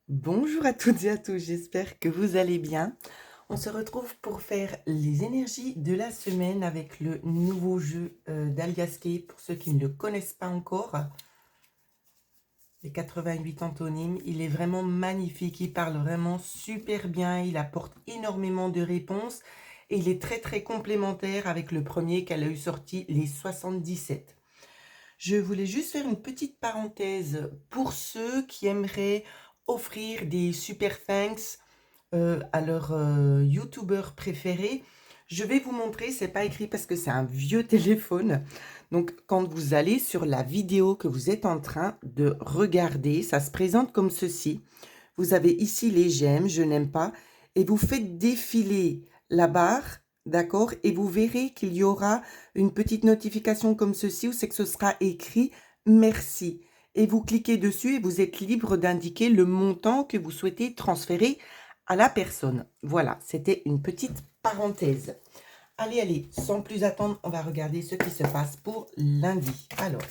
Bonjour à toutes et à tous, j'espère que vous allez bien. On se retrouve pour faire les énergies de la semaine avec le nouveau jeu d'Aliascape pour ceux qui ne le connaissent pas encore. Les 88 antonymes, il est vraiment magnifique, il parle vraiment super bien, il apporte énormément de réponses et il est très complémentaire avec le premier qu'elle a eu sorti, les 77. Je voulais juste faire une petite parenthèse pour ceux qui aimeraient offrir des super thanks à leur youtubeur préféré. Je vais vous montrer, c'est pas écrit parce que c'est un vieux téléphone. Donc quand vous allez sur la vidéo que vous êtes en train de regarder, ça se présente comme ceci. Vous avez ici les j'aime, je n'aime pas, et vous faites défiler la barre, d'accord? Et vous verrez qu'il y aura une petite notification comme ceci où c'est que ce sera écrit merci. Et vous cliquez dessus et vous êtes libre d'indiquer le montant que vous souhaitez transférer à la personne. Voilà, c'était une petite parenthèse. Allez, sans plus attendre, on va regarder ce qui se passe pour lundi. Alors,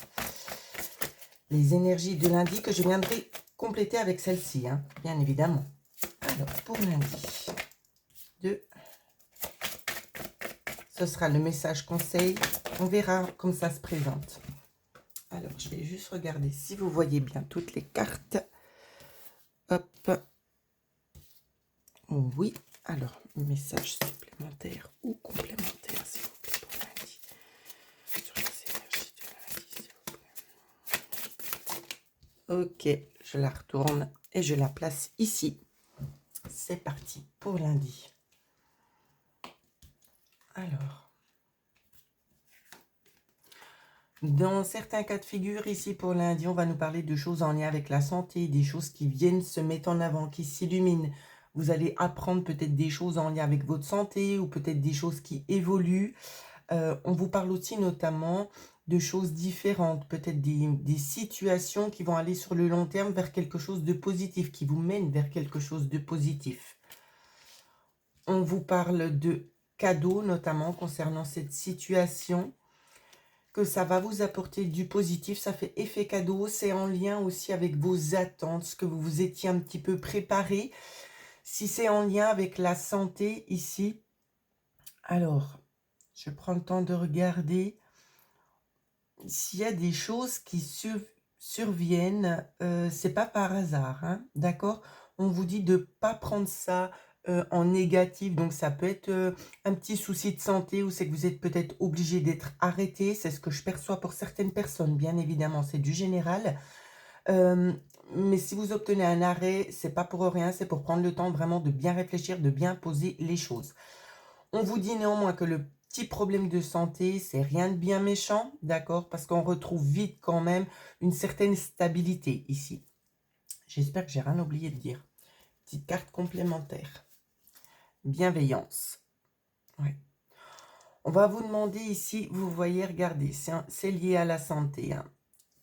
les énergies de lundi que je viendrai compléter avec celle-ci, hein, bien évidemment. Alors, pour lundi, ce sera le message conseil. On verra comme ça se présente. Alors, je vais juste regarder si vous voyez bien toutes les cartes. Hop. Oui. Alors, message supplémentaire ou complémentaire, s'il vous plaît, pour lundi. Sur les énergies de lundi, s'il vous plaît. Ok, je la retourne et je la place ici. C'est parti pour lundi. Alors, dans certains cas de figure, ici pour lundi, on va nous parler de choses en lien avec la santé, des choses qui viennent se mettre en avant, qui s'illuminent. Vous allez apprendre peut-être des choses en lien avec votre santé ou peut-être des choses qui évoluent. On vous parle aussi notamment de choses différentes, peut-être des situations qui vont aller sur le long terme vers quelque chose de positif, qui vous mènent vers quelque chose de positif. On vous parle de cadeaux, notamment concernant cette situation, que ça va vous apporter du positif, ça fait effet cadeau, c'est en lien aussi avec vos attentes, ce que vous vous étiez un petit peu préparé. Si c'est en lien avec la santé ici, alors, je prends le temps de regarder s'il y a des choses qui surviennent, c'est pas par hasard, hein, d'accord? On vous dit de pas prendre ça en négatif, donc ça peut être un petit souci de santé ou c'est que vous êtes peut-être obligé d'être arrêté, c'est ce que je perçois pour certaines personnes, bien évidemment, c'est du général. Mais si vous obtenez un arrêt, c'est pas pour rien, c'est pour prendre le temps vraiment de bien réfléchir, de bien poser les choses. On vous dit néanmoins que le petit problème de santé, c'est rien de bien méchant, d'accord? Parce qu'on retrouve vite quand même une certaine stabilité ici. J'espère que j'ai rien oublié de dire. Petite carte complémentaire. Bienveillance. Ouais. On va vous demander ici, vous voyez, regardez, c'est lié à la santé, hein.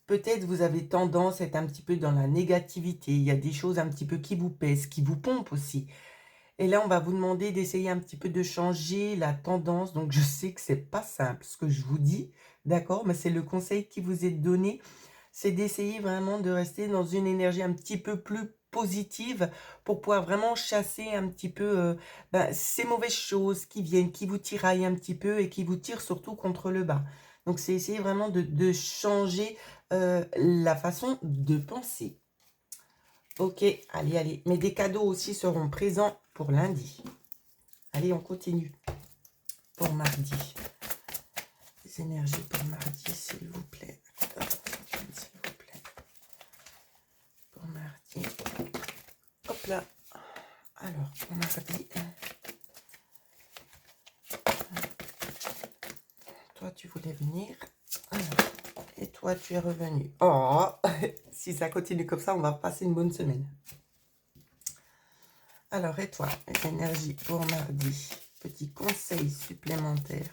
Peut-être vous avez tendance à être un petit peu dans la négativité. Il y a des choses un petit peu qui vous pèsent, qui vous pompent aussi. Et là, on va vous demander d'essayer un petit peu de changer la tendance. Donc, je sais que c'est pas simple ce que je vous dis, d'accord? Mais c'est le conseil qui vous est donné. C'est d'essayer vraiment de rester dans une énergie un petit peu plus positive pour pouvoir vraiment chasser un petit peu ces mauvaises choses qui viennent, qui vous tiraillent un petit peu et qui vous tirent surtout contre le bas. Donc, c'est essayer vraiment de changer la façon de penser. Ok, allez. Mais des cadeaux aussi seront présents pour lundi. Allez, on continue. Pour mardi. Les énergies pour mardi, s'il vous plaît. S'il vous plaît. Pour mardi. Hop là. Alors, pour mardi. Toi, tu voulais venir. Alors, et toi, tu es revenu. Oh, si ça continue comme ça, on va passer une bonne semaine. Alors, et toi, les énergies pour mardi. Petit conseil supplémentaire.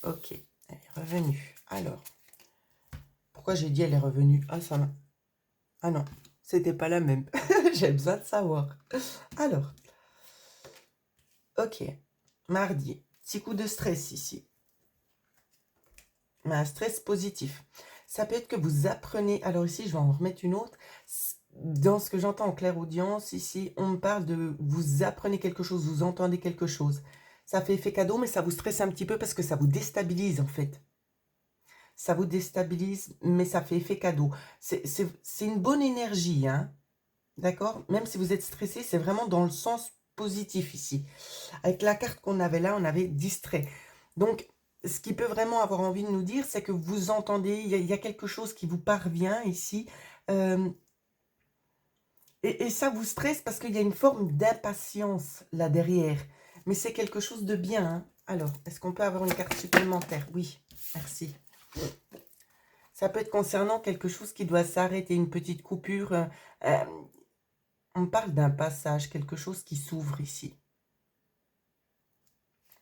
Ok, elle est revenue. Alors, pourquoi j'ai dit elle est revenue? Ah, ça m'a... Ah non, c'était pas la même. J'ai besoin de savoir. Alors, ok, mardi, petit coup de stress ici. Mais un stress positif. Ça peut être que vous apprenez... Alors ici, je vais en remettre une autre. Dans ce que j'entends en clairaudience, ici, on me parle de vous apprenez quelque chose, vous entendez quelque chose. Ça fait effet cadeau, mais ça vous stresse un petit peu parce que ça vous déstabilise en fait. Ça vous déstabilise, mais ça fait effet cadeau. C'est une bonne énergie, hein, d'accord? Même si vous êtes stressé, c'est vraiment dans le sens positif ici. Avec la carte qu'on avait là, on avait distrait. Donc, ce qui peut vraiment avoir envie de nous dire, c'est que vous entendez, il y a quelque chose qui vous parvient ici. euh, et ça vous stresse parce qu'il y a une forme d'impatience là derrière. Mais c'est quelque chose de bien, hein. Alors, est-ce qu'on peut avoir une carte supplémentaire? Oui, merci. Ça peut être concernant quelque chose qui doit s'arrêter, une petite coupure. Euh, on parle d'un passage, quelque chose qui s'ouvre ici.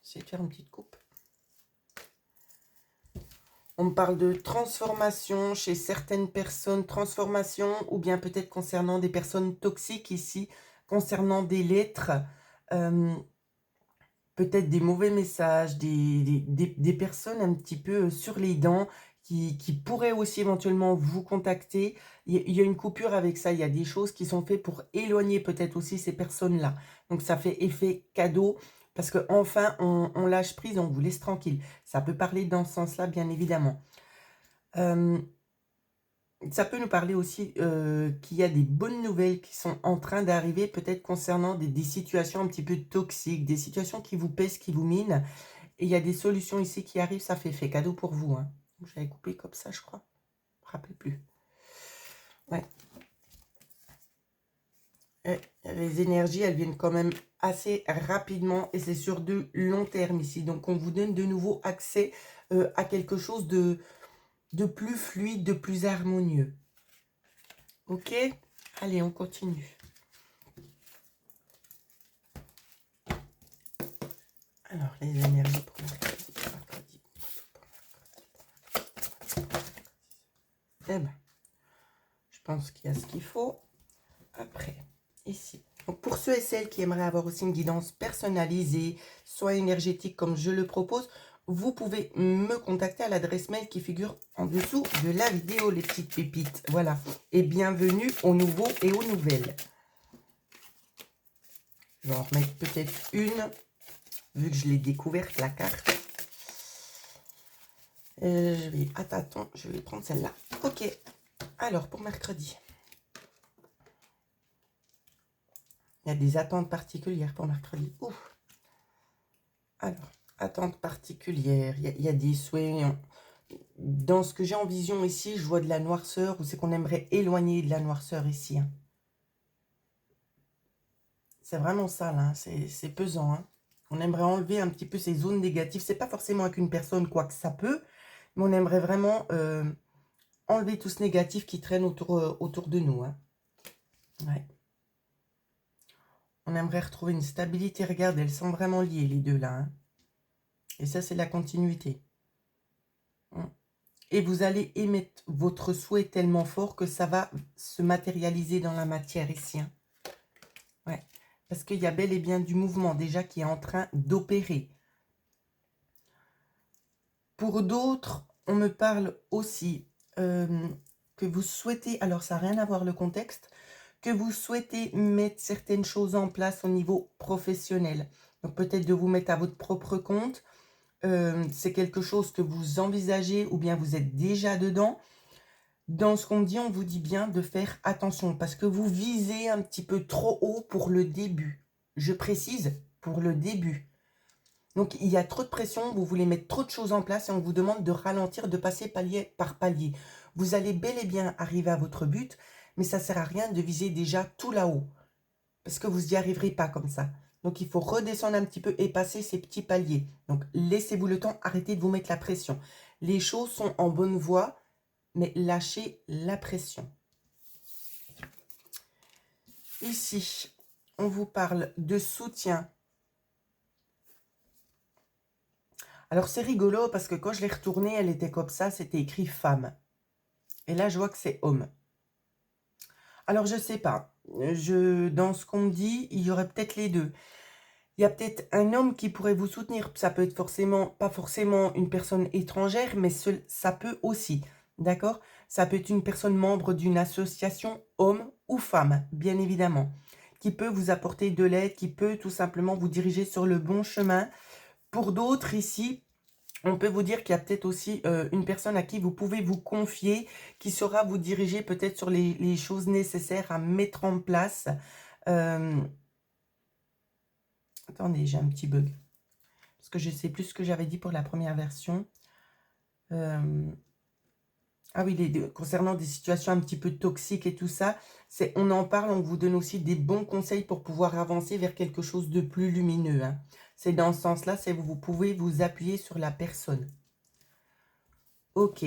Je vais faire une petite coupe. On me parle de transformation chez certaines personnes, transformation ou bien peut-être concernant des personnes toxiques ici, concernant des lettres, peut-être des mauvais messages, des personnes un petit peu sur les dents qui pourraient aussi éventuellement vous contacter. Il y a une coupure avec ça, il y a des choses qui sont faites pour éloigner peut-être aussi ces personnes-là. Donc ça fait effet cadeau parce que enfin on lâche prise, on vous laisse tranquille. Ça peut parler dans ce sens-là, bien évidemment. Ça peut nous parler aussi qu'il y a des bonnes nouvelles qui sont en train d'arriver, peut-être concernant des situations un petit peu toxiques, des situations qui vous pèsent, qui vous minent. Et il y a des solutions ici qui arrivent, ça fait cadeau pour vous, hein. J'avais coupé comme ça, je crois. Je ne me rappelle plus. Ouais. Et les énergies, elles viennent quand même assez rapidement et c'est sur de long terme ici. Donc, on vous donne de nouveau accès à quelque chose de plus fluide, de plus harmonieux. Ok? Allez, on continue. Alors, les énergies pour mercredi. Eh ben, je pense qu'il y a ce qu'il faut. Après, ici. Donc, pour ceux et celles qui aimeraient avoir aussi une guidance personnalisée, soit énergétique comme je le propose, vous pouvez me contacter à l'adresse mail qui figure en dessous de la vidéo, les petites pépites. Voilà. Et bienvenue aux nouveaux et aux nouvelles. Je vais en remettre peut-être une, vu que je l'ai découverte, la carte. Je vais, attends, je vais prendre celle-là. Ok. Alors, pour mercredi. Il y a des attentes particulières pour mercredi. Ouf. Alors, attentes particulières. Il y a des souhaits. Dans ce que j'ai en vision ici, je vois de la noirceur, ou c'est qu'on aimerait éloigner de la noirceur ici, hein. C'est vraiment ça, là. C'est pesant, hein. On aimerait enlever un petit peu ces zones négatives. C'est pas forcément avec une personne, quoique ça peut, mais on aimerait vraiment enlever tout ce négatif qui traîne autour de nous, hein. Ouais. On aimerait retrouver une stabilité. Regarde, elles sont vraiment liées, les deux, là, hein. Et ça, c'est la continuité. Et vous allez émettre votre souhait tellement fort que ça va se matérialiser dans la matière ici, hein. Ouais. Parce qu'il y a bel et bien du mouvement déjà qui est en train d'opérer. Pour d'autres, on me parle aussi que vous souhaitez, alors ça n'a rien à voir le contexte, que vous souhaitez mettre certaines choses en place au niveau professionnel. Donc peut-être de vous mettre à votre propre compte. C'est quelque chose que vous envisagez ou bien vous êtes déjà dedans. Dans ce qu'on dit, on vous dit bien de faire attention parce que vous visez un petit peu trop haut pour le début. Je précise, pour le début. Donc, il y a trop de pression, vous voulez mettre trop de choses en place et on vous demande de ralentir, de passer palier par palier. Vous allez bel et bien arriver à votre but, mais ça ne sert à rien de viser déjà tout là-haut parce que vous n'y arriverez pas comme ça. Donc, il faut redescendre un petit peu et passer ces petits paliers. Donc, laissez-vous le temps, arrêtez de vous mettre la pression. Les choses sont en bonne voie, mais lâchez la pression. Ici, on vous parle de soutien. Alors, c'est rigolo parce que quand je l'ai retournée, elle était comme ça, c'était écrit femme. Et là, je vois que c'est homme. Alors, je sais pas. Dans ce qu'on me dit, il y aurait peut-être les deux. Il y a peut-être un homme qui pourrait vous soutenir. Ça peut être forcément, pas forcément une personne étrangère, mais ça peut aussi. D'accord? Ça peut être une personne membre d'une association, homme ou femme, bien évidemment, qui peut vous apporter de l'aide, qui peut tout simplement vous diriger sur le bon chemin. Pour d'autres ici, on peut vous dire qu'il y a peut-être aussi une personne à qui vous pouvez vous confier, qui saura vous diriger peut-être sur les choses nécessaires à mettre en place. Attendez, j'ai un petit bug. Parce que je ne sais plus ce que j'avais dit pour la première version. Ah oui, concernant des situations un petit peu toxiques et tout ça, on en parle, on vous donne aussi des bons conseils pour pouvoir avancer vers quelque chose de plus lumineux. Hein. C'est dans ce sens-là, vous pouvez vous appuyer sur la personne. Ok.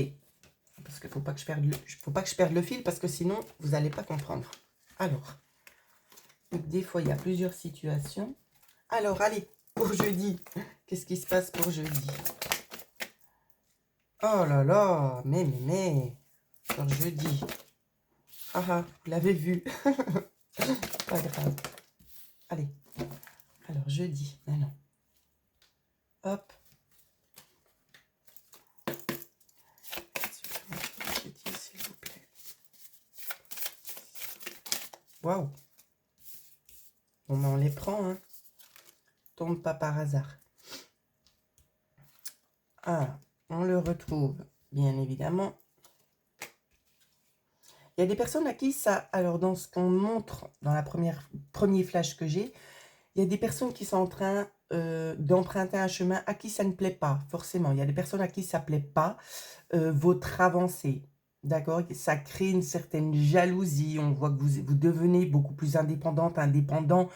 Parce qu'il ne faut pas que je perde le fil, parce que sinon, vous n'allez pas comprendre. Alors, des fois, il y a plusieurs situations. Alors, allez, pour jeudi, qu'est-ce qui se passe pour jeudi? Oh là là, mais, pour jeudi. Ah ah, vous l'avez vu. Pas grave. Allez, alors jeudi, maintenant. Hop. Jeudi, s'il vous plaît. Waouh. Bon, ben on les prend, hein. Tombe pas par hasard. Ah, on le retrouve, bien évidemment. Il y a des personnes à qui ça... Alors, dans ce qu'on montre, dans la premier flash que j'ai, il y a des personnes qui sont en train d'emprunter un chemin à qui ça ne plaît pas, forcément. Il y a des personnes à qui ça ne plaît pas, votre avancée. D'accord? Ça crée une certaine jalousie. On voit que vous devenez beaucoup plus indépendante, indépendant.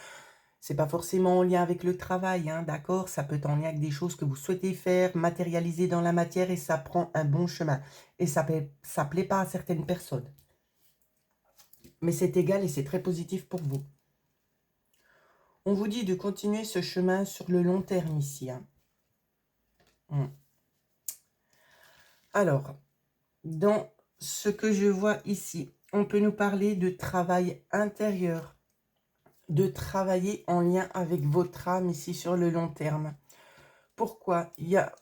C'est pas forcément en lien avec le travail, hein, d'accord? Ça peut être en lien avec des choses que vous souhaitez faire, matérialiser dans la matière, et ça prend un bon chemin. Et ça plaît pas à certaines personnes. Mais c'est égal et c'est très positif pour vous. On vous dit de continuer ce chemin sur le long terme ici. Hein. Alors, dans ce que je vois ici, on peut nous parler de travail intérieur, de travailler en lien avec votre âme ici sur le long terme. Pourquoi? Il y a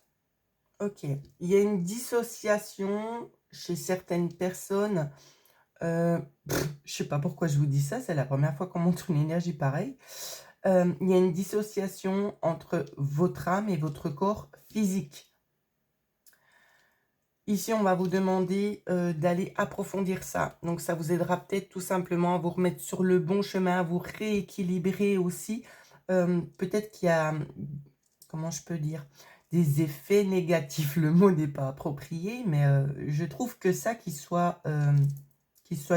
une dissociation chez certaines personnes. Je sais pas pourquoi je vous dis ça, c'est la première fois qu'on montre une énergie pareille. Il y a une dissociation entre votre âme et votre corps physique. Ici, on va vous demander d'aller approfondir ça. Donc, ça vous aidera peut-être tout simplement à vous remettre sur le bon chemin, à vous rééquilibrer aussi. Peut-être qu'il y a, comment je peux dire, des effets négatifs. Le mot n'est pas approprié, mais je trouve que ça, qu'il soit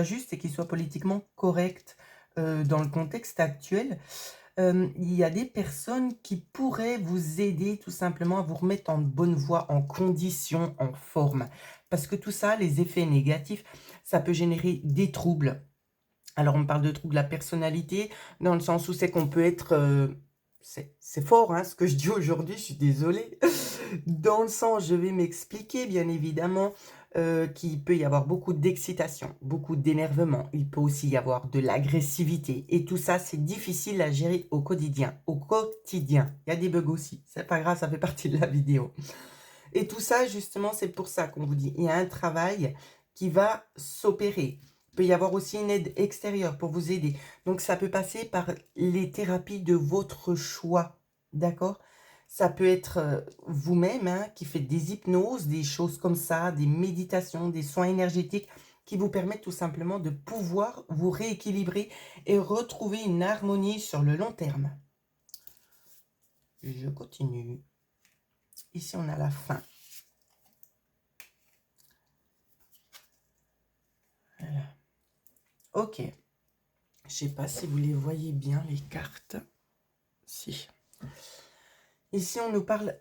juste et qu'il soit politiquement correct dans le contexte actuel, il y a des personnes qui pourraient vous aider tout simplement à vous remettre en bonne voie, en condition, en forme. Parce que tout ça, les effets négatifs, ça peut générer des troubles. Alors, on parle de troubles de la personnalité, dans le sens où c'est qu'on peut être... c'est fort, hein, ce que je dis aujourd'hui, je suis désolée. Dans le sens, je vais m'expliquer, bien évidemment, qu'il peut y avoir beaucoup d'excitation, beaucoup d'énervement. Il peut aussi y avoir de l'agressivité. Et tout ça, c'est difficile à gérer au quotidien. Au quotidien. Il y a des bugs aussi. C'est pas grave, ça fait partie de la vidéo. Et tout ça, justement, c'est pour ça qu'on vous dit. Il y a un travail qui va s'opérer. Il peut y avoir aussi une aide extérieure pour vous aider. Donc, ça peut passer par les thérapies de votre choix. D'accord? Ça peut être vous-même hein, qui faites des hypnoses, des choses comme ça, des méditations, des soins énergétiques qui vous permettent tout simplement de pouvoir vous rééquilibrer et retrouver une harmonie sur le long terme. Je continue. Ici, on a la fin. Voilà. Ok. Je ne sais pas si vous les voyez bien, les cartes. Si. Ici, on nous parle...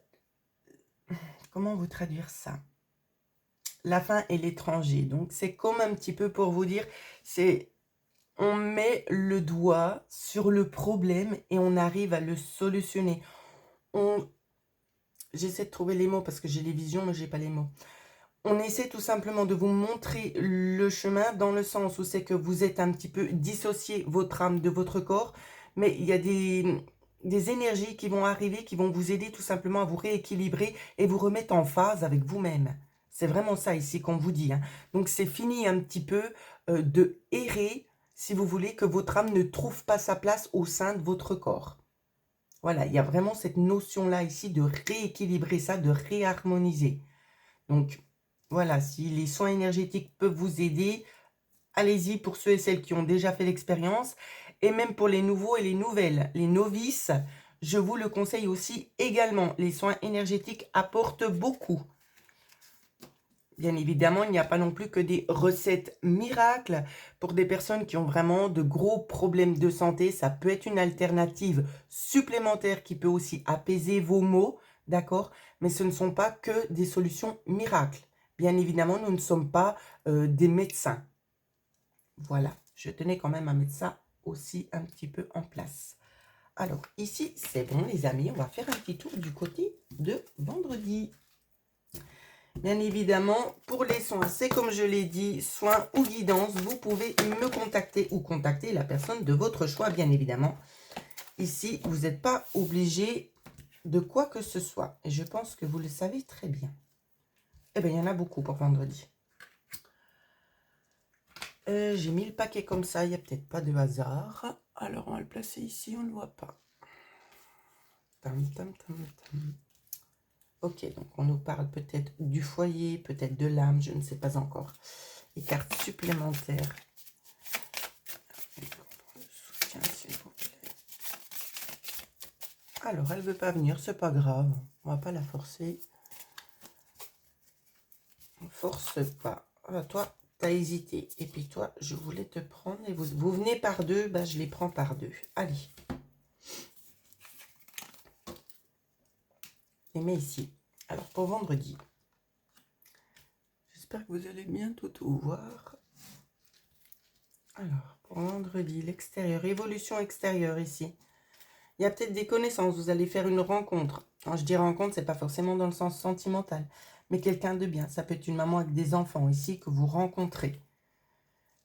Comment vous traduire ça? La fin et l'étranger. Donc, c'est comme un petit peu pour vous dire, c'est... On met le doigt sur le problème et on arrive à le solutionner. J'essaie de trouver les mots parce que j'ai les visions, mais j'ai pas les mots. On essaie tout simplement de vous montrer le chemin dans le sens où c'est que vous êtes un petit peu dissocié, votre âme de votre corps, mais il y a des énergies qui vont arriver, qui vont vous aider tout simplement à vous rééquilibrer et vous remettre en phase avec vous-même. C'est vraiment ça ici qu'on vous dit. Hein. Donc c'est fini un petit peu de errer si vous voulez, que votre âme ne trouve pas sa place au sein de votre corps. Voilà, il y a vraiment cette notion-là ici de rééquilibrer ça, de réharmoniser. Donc, voilà, si les soins énergétiques peuvent vous aider, allez-y pour ceux et celles qui ont déjà fait l'expérience. Et même pour les nouveaux et les nouvelles, les novices, je vous le conseille aussi également. Les soins énergétiques apportent beaucoup. Bien évidemment, il n'y a pas non plus que des recettes miracles. Pour des personnes qui ont vraiment de gros problèmes de santé, ça peut être une alternative supplémentaire qui peut aussi apaiser vos maux, d'accord? Mais ce ne sont pas que des solutions miracles. Bien évidemment, nous ne sommes pas des médecins. Voilà, je tenais quand même à mettre ça aussi un petit peu en place. Alors, ici, c'est bon, les amis, on va faire un petit tour du côté de vendredi. Bien évidemment, pour les soins, c'est comme je l'ai dit, soins ou guidance, vous pouvez me contacter ou contacter la personne de votre choix, bien évidemment. Ici, vous n'êtes pas obligé de quoi que ce soit. Et je pense que vous le savez très bien. Eh bien, il y en a beaucoup pour vendredi. J'ai mis le paquet comme ça, il n'y a peut-être pas de hasard. Alors, on va le placer ici, on ne le voit pas. Tam, tam, tam, tam. Ok, donc on nous parle peut-être du foyer, peut-être de l'âme, je ne sais pas encore. Les cartes supplémentaires. Soutien, s'il vous plaît. Alors, elle ne veut pas venir, c'est pas grave. On va pas la forcer. On force pas. Ah, toi, tu as hésité. Et puis toi, je voulais te prendre. Et vous venez par deux, bah, je les prends par deux. Allez. Les mets ici. Alors, pour vendredi. J'espère que vous allez bientôt tout voir. Alors, pour vendredi, l'extérieur, évolution extérieure ici. Il y a peut-être des connaissances, vous allez faire une rencontre. Quand je dis rencontre, c'est pas forcément dans le sens sentimental, mais quelqu'un de bien. Ça peut être une maman avec des enfants ici que vous rencontrez.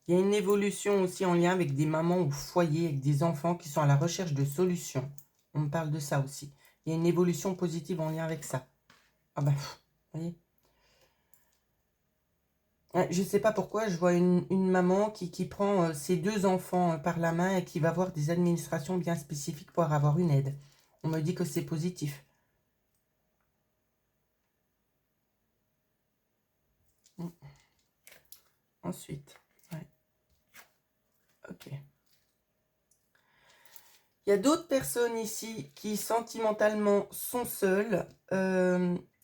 Il y a une évolution aussi en lien avec des mamans au foyer, avec des enfants qui sont à la recherche de solutions. On me parle de ça aussi. Il y a une évolution positive en lien avec ça. Ah ben, vous voyez. Je ne sais pas pourquoi, je vois une maman qui prend ses deux enfants par la main et qui va voir des administrations bien spécifiques pour avoir une aide. On me dit que c'est positif. Ensuite, ouais. Ok. Il y a d'autres personnes ici qui sentimentalement sont seules,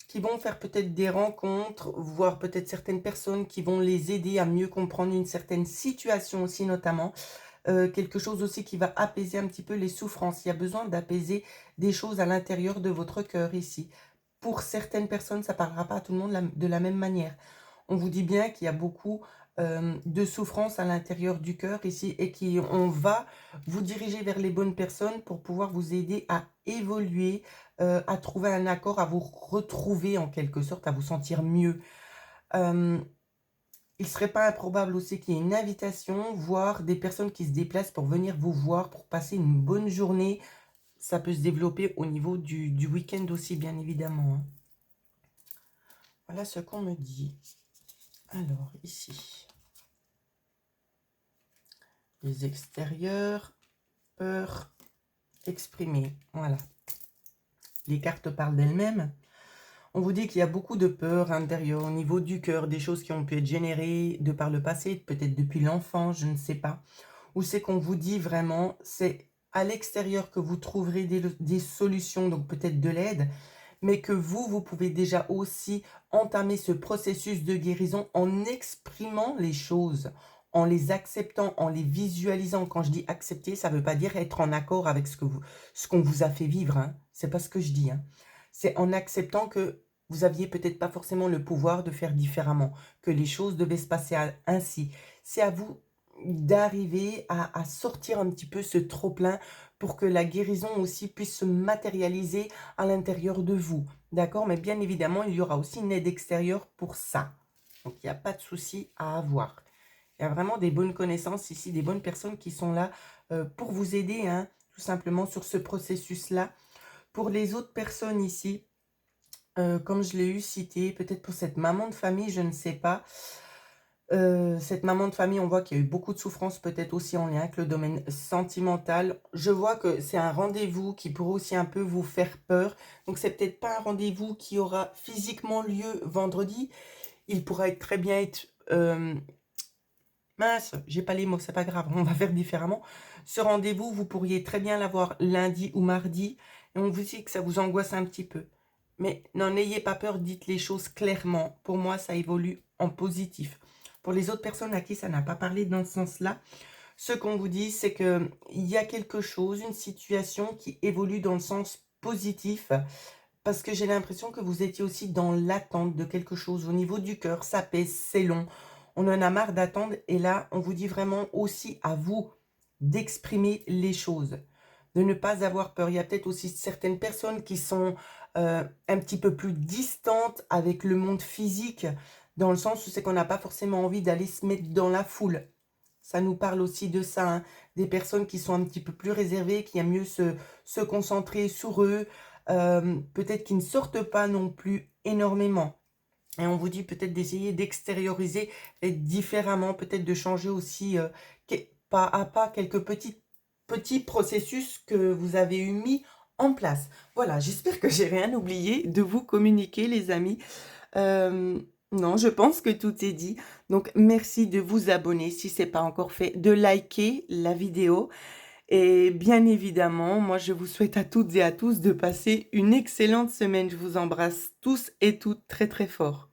qui vont faire peut-être des rencontres, voire peut-être certaines personnes qui vont les aider à mieux comprendre une certaine situation aussi notamment. Quelque chose aussi qui va apaiser un petit peu les souffrances. Il y a besoin d'apaiser des choses à l'intérieur de votre cœur ici. Pour certaines personnes, ça ne parlera pas à tout le monde de la même manière. On vous dit bien qu'il y a beaucoup de souffrance à l'intérieur du cœur ici et qu'on va vous diriger vers les bonnes personnes pour pouvoir vous aider à évoluer, à trouver un accord, à vous retrouver en quelque sorte, à vous sentir mieux. Il ne serait pas improbable aussi qu'il y ait une invitation, voire des personnes qui se déplacent pour venir vous voir, pour passer une bonne journée. Ça peut se développer au niveau du week-end aussi, bien évidemment. Hein. Voilà ce qu'on me dit. Alors, ici. Les extérieurs, peur exprimée. Voilà. Les cartes parlent d'elles-mêmes. On vous dit qu'il y a beaucoup de peur intérieure au niveau du cœur, des choses qui ont pu être générées de par le passé, peut-être depuis l'enfant, je ne sais pas. Ou c'est qu'on vous dit vraiment, c'est à l'extérieur que vous trouverez des solutions, donc peut-être de l'aide, mais que vous pouvez déjà aussi entamer ce processus de guérison en exprimant les choses, en les acceptant, en les visualisant. Quand je dis accepter, ça ne veut pas dire être en accord avec ce qu'on vous a fait vivre. Hein. Ce n'est pas ce que je dis. Hein. C'est en acceptant que vous aviez peut-être pas forcément le pouvoir de faire différemment, que les choses devaient se passer ainsi. C'est à vous d'arriver à sortir un petit peu ce trop-plein pour que la guérison aussi puisse se matérialiser à l'intérieur de vous. D'accord? Mais bien évidemment, il y aura aussi une aide extérieure pour ça. Donc, il n'y a pas de souci à avoir. Il y a vraiment des bonnes connaissances ici, des bonnes personnes qui sont là pour vous aider, hein, tout simplement sur ce processus-là. Pour les autres personnes ici, comme je l'ai eu cité, peut-être pour cette maman de famille, je ne sais pas. Cette maman de famille, on voit qu'il y a eu beaucoup de souffrance, peut-être aussi en lien avec le domaine sentimental. Je vois que c'est un rendez-vous qui pourrait aussi un peu vous faire peur. Donc c'est peut-être pas un rendez-vous qui aura physiquement lieu vendredi. Il pourra être très bien être, mince, j'ai pas les mots, c'est pas grave, on va faire différemment. Ce rendez-vous, vous pourriez très bien l'avoir lundi ou mardi et on vous dit que ça vous angoisse un petit peu. Mais n'en ayez pas peur, dites les choses clairement. Pour moi, ça évolue en positif. Pour les autres personnes à qui ça n'a pas parlé dans ce sens-là, ce qu'on vous dit, c'est que il y a quelque chose, une situation qui évolue dans le sens positif, parce que j'ai l'impression que vous étiez aussi dans l'attente de quelque chose au niveau du cœur. Ça pèse, c'est long. On en a marre d'attendre et là, on vous dit vraiment aussi à vous d'exprimer les choses, de ne pas avoir peur. Il y a peut-être aussi certaines personnes qui sont un petit peu plus distantes avec le monde physique, dans le sens où c'est qu'on n'a pas forcément envie d'aller se mettre dans la foule. Ça nous parle aussi de ça, hein. Des personnes qui sont un petit peu plus réservées, qui aiment mieux se concentrer sur eux, peut-être qui ne sortent pas non plus énormément. Et on vous dit peut-être d'essayer d'extérioriser et différemment, peut-être de changer aussi pas à pas quelques petits processus que vous avez eu mis en place. Voilà, j'espère que j'ai rien oublié de vous communiquer, les amis. Non, je pense que tout est dit. Donc, merci de vous abonner si ce n'est pas encore fait, de liker la vidéo. Et bien évidemment, moi, je vous souhaite à toutes et à tous de passer une excellente semaine. Je vous embrasse tous et toutes très très fort.